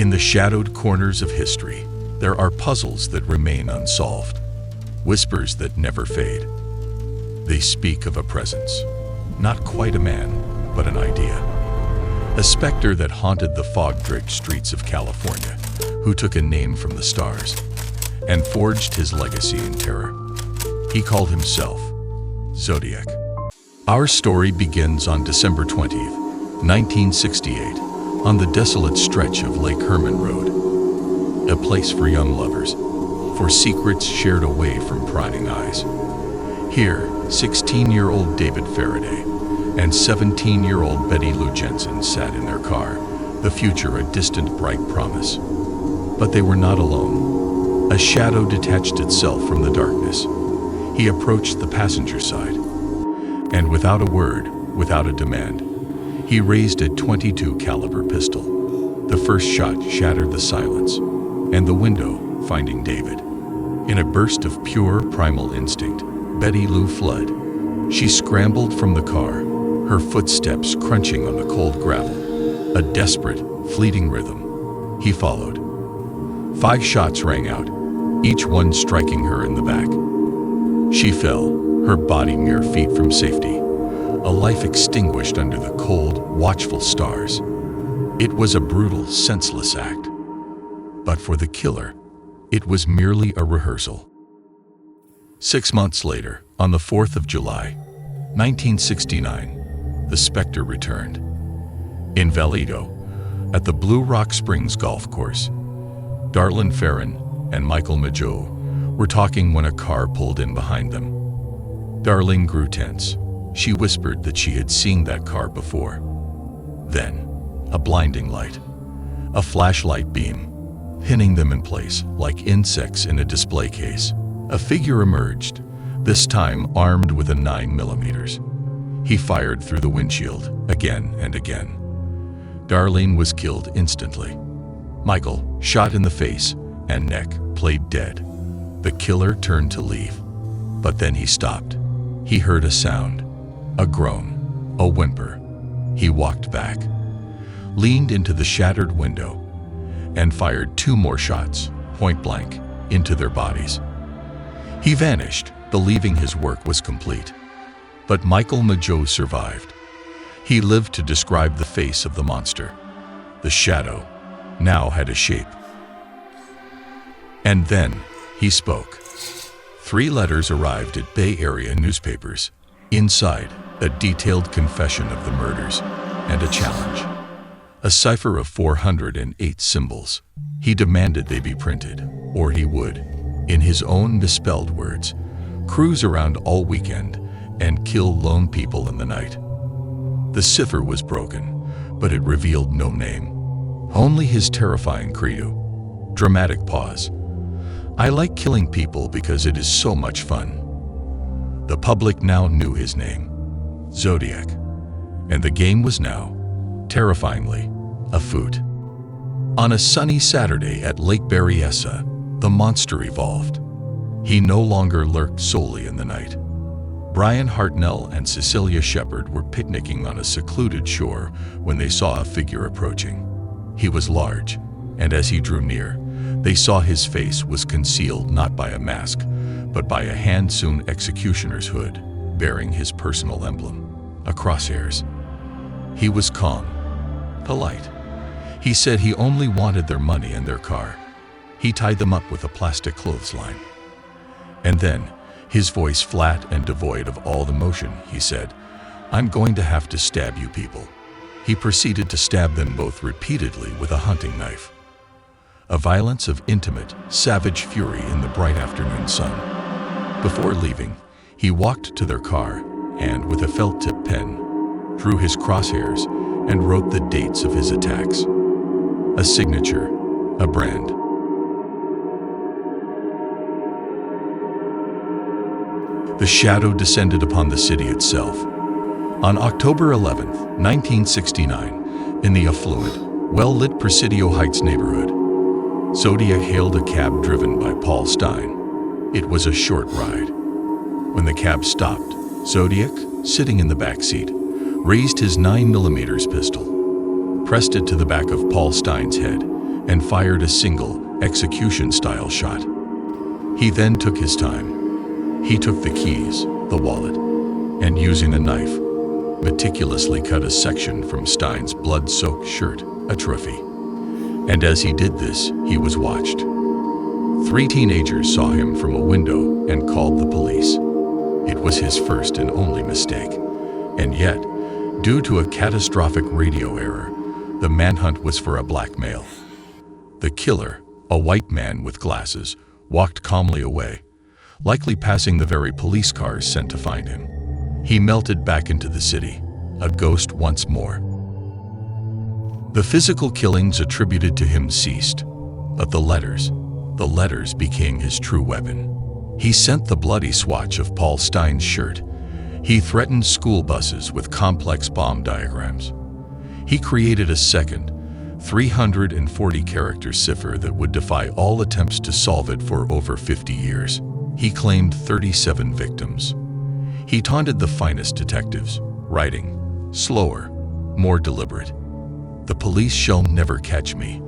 In the shadowed corners of history, there are puzzles that remain unsolved, whispers that never fade. They speak of a presence, not quite a man, but an idea. A specter that haunted the fog-draped streets of California, who took a name from the stars and forged his legacy in terror. He called himself Zodiac. Our story begins on December 20th, 1968, on the desolate stretch of Lake Herman Road, a place for young lovers, for secrets shared away from prying eyes. Here, 16-year-old David Faraday and 17-year-old Betty Lou Jensen sat in their car, the future a distant, bright promise. But they were not alone. A shadow detached itself from the darkness. He approached the passenger side, and without a word, without a demand, he raised a .22 caliber pistol. The first shot shattered the silence, and the window, finding David. In a burst of pure primal instinct, Betty Lou fled. She scrambled from the car, her footsteps crunching on the cold gravel, a desperate, fleeting rhythm. He followed. 5 shots rang out, each one striking her in the back. She fell, her body mere feet from safety, a life extinguished under the cold, watchful stars. It was a brutal, senseless act. But for the killer, it was merely a rehearsal. 6 months later, on the 4th of July, 1969, the specter returned. In Vallejo, at the Blue Rock Springs golf course, Darlene Ferrin and Michael Mageau were talking when a car pulled in behind them. Darlene grew tense. She whispered that she had seen that car before. Then, a blinding light, a flashlight beam, pinning them in place like insects in a display case. A figure emerged, this time armed with a 9mm. He fired through the windshield again and again. Darlene was killed instantly. Michael, shot in the face and neck, played dead. The killer turned to leave, but then he stopped. He heard a sound, a groan, a whimper. He walked back, leaned into the shattered window, and fired 2 more shots, point blank, into their bodies. He vanished, believing his work was complete. But Michael Mageau survived. He lived to describe the face of the monster. The shadow now had a shape. And then he spoke. 3 letters arrived at Bay Area newspapers. Inside, a detailed confession of the murders and a challenge. A cipher of 408 symbols. He demanded they be printed, or he would, in his own misspelled words, cruise around all weekend and kill lone people in the night. The cipher was broken, but it revealed no name. Only his terrifying credo. Dramatic pause. I like killing people because it is so much fun. The public now knew his name, Zodiac, and the game was now, terrifyingly, afoot. On a sunny Saturday at Lake Berryessa, the monster evolved. He no longer lurked solely in the night. Brian Hartnell and Cecilia Shepard were picnicking on a secluded shore when they saw a figure approaching. He was large, and as he drew near, they saw his face was concealed not by a mask, but by a hand-sewn executioner's hood, bearing his personal emblem, a crosshairs. He was calm, polite. He said he only wanted their money and their car. He tied them up with a plastic clothesline. And then, his voice flat and devoid of all emotion, he said, "I'm going to have to stab you people." He proceeded to stab them both repeatedly with a hunting knife. A violence of intimate, savage fury in the bright afternoon sun. Before leaving, he walked to their car and, with a felt-tip pen, drew his crosshairs and wrote the dates of his attacks. A signature, a brand. The shadow descended upon the city itself. On October 11th, 1969, in the affluent, well-lit Presidio Heights neighborhood, Zodiac hailed a cab driven by Paul Stein. It was a short ride. When the cab stopped, Zodiac, sitting in the back seat, raised his 9mm pistol, pressed it to the back of Paul Stein's head, and fired a single, execution-style shot. He then took his time. He took the keys, the wallet, and using a knife, meticulously cut a section from Stein's blood-soaked shirt, a trophy. And as he did this, he was watched. 3 teenagers saw him from a window and called the police. It was his first and only mistake. And yet, due to a catastrophic radio error, the manhunt was for a black male. The killer, a white man with glasses, walked calmly away, likely passing the very police cars sent to find him. He melted back into the city, a ghost once more. The physical killings attributed to him ceased, but the letters became his true weapon. He sent the bloody swatch of Paul Stein's shirt. He threatened school buses with complex bomb diagrams. He created a second, 340-character cipher that would defy all attempts to solve it for over 50 years. He claimed 37 victims. He taunted the finest detectives, writing, slower, more deliberate. The police shall never catch me,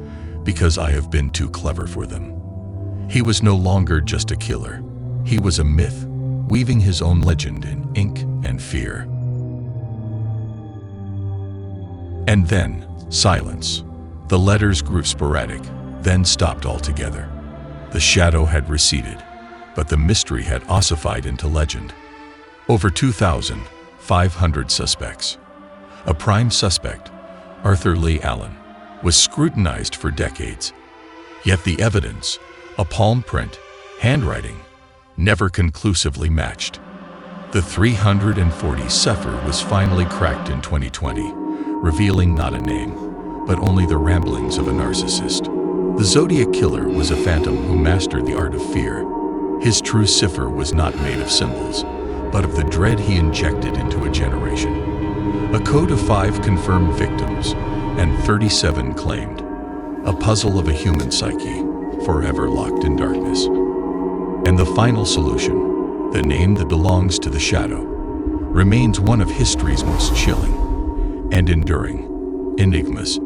because I have been too clever for them. He was no longer just a killer. He was a myth, weaving his own legend in ink and fear. And then, silence. The letters grew sporadic, then stopped altogether. The shadow had receded, but the mystery had ossified into legend. Over 2,500 suspects. A prime suspect, Arthur Lee Allen, was scrutinized for decades. Yet the evidence, a palm print, handwriting, never conclusively matched. The 340 Cipher was finally cracked in 2020, revealing not a name, but only the ramblings of a narcissist. The Zodiac Killer was a phantom who mastered the art of fear. His true cipher was not made of symbols, but of the dread he injected into a generation. A code of 5 confirmed victims, and 37 claimed. A puzzle of a human psyche, forever locked in darkness. And the final solution, the name that belongs to the shadow, remains one of history's most chilling and enduring enigmas.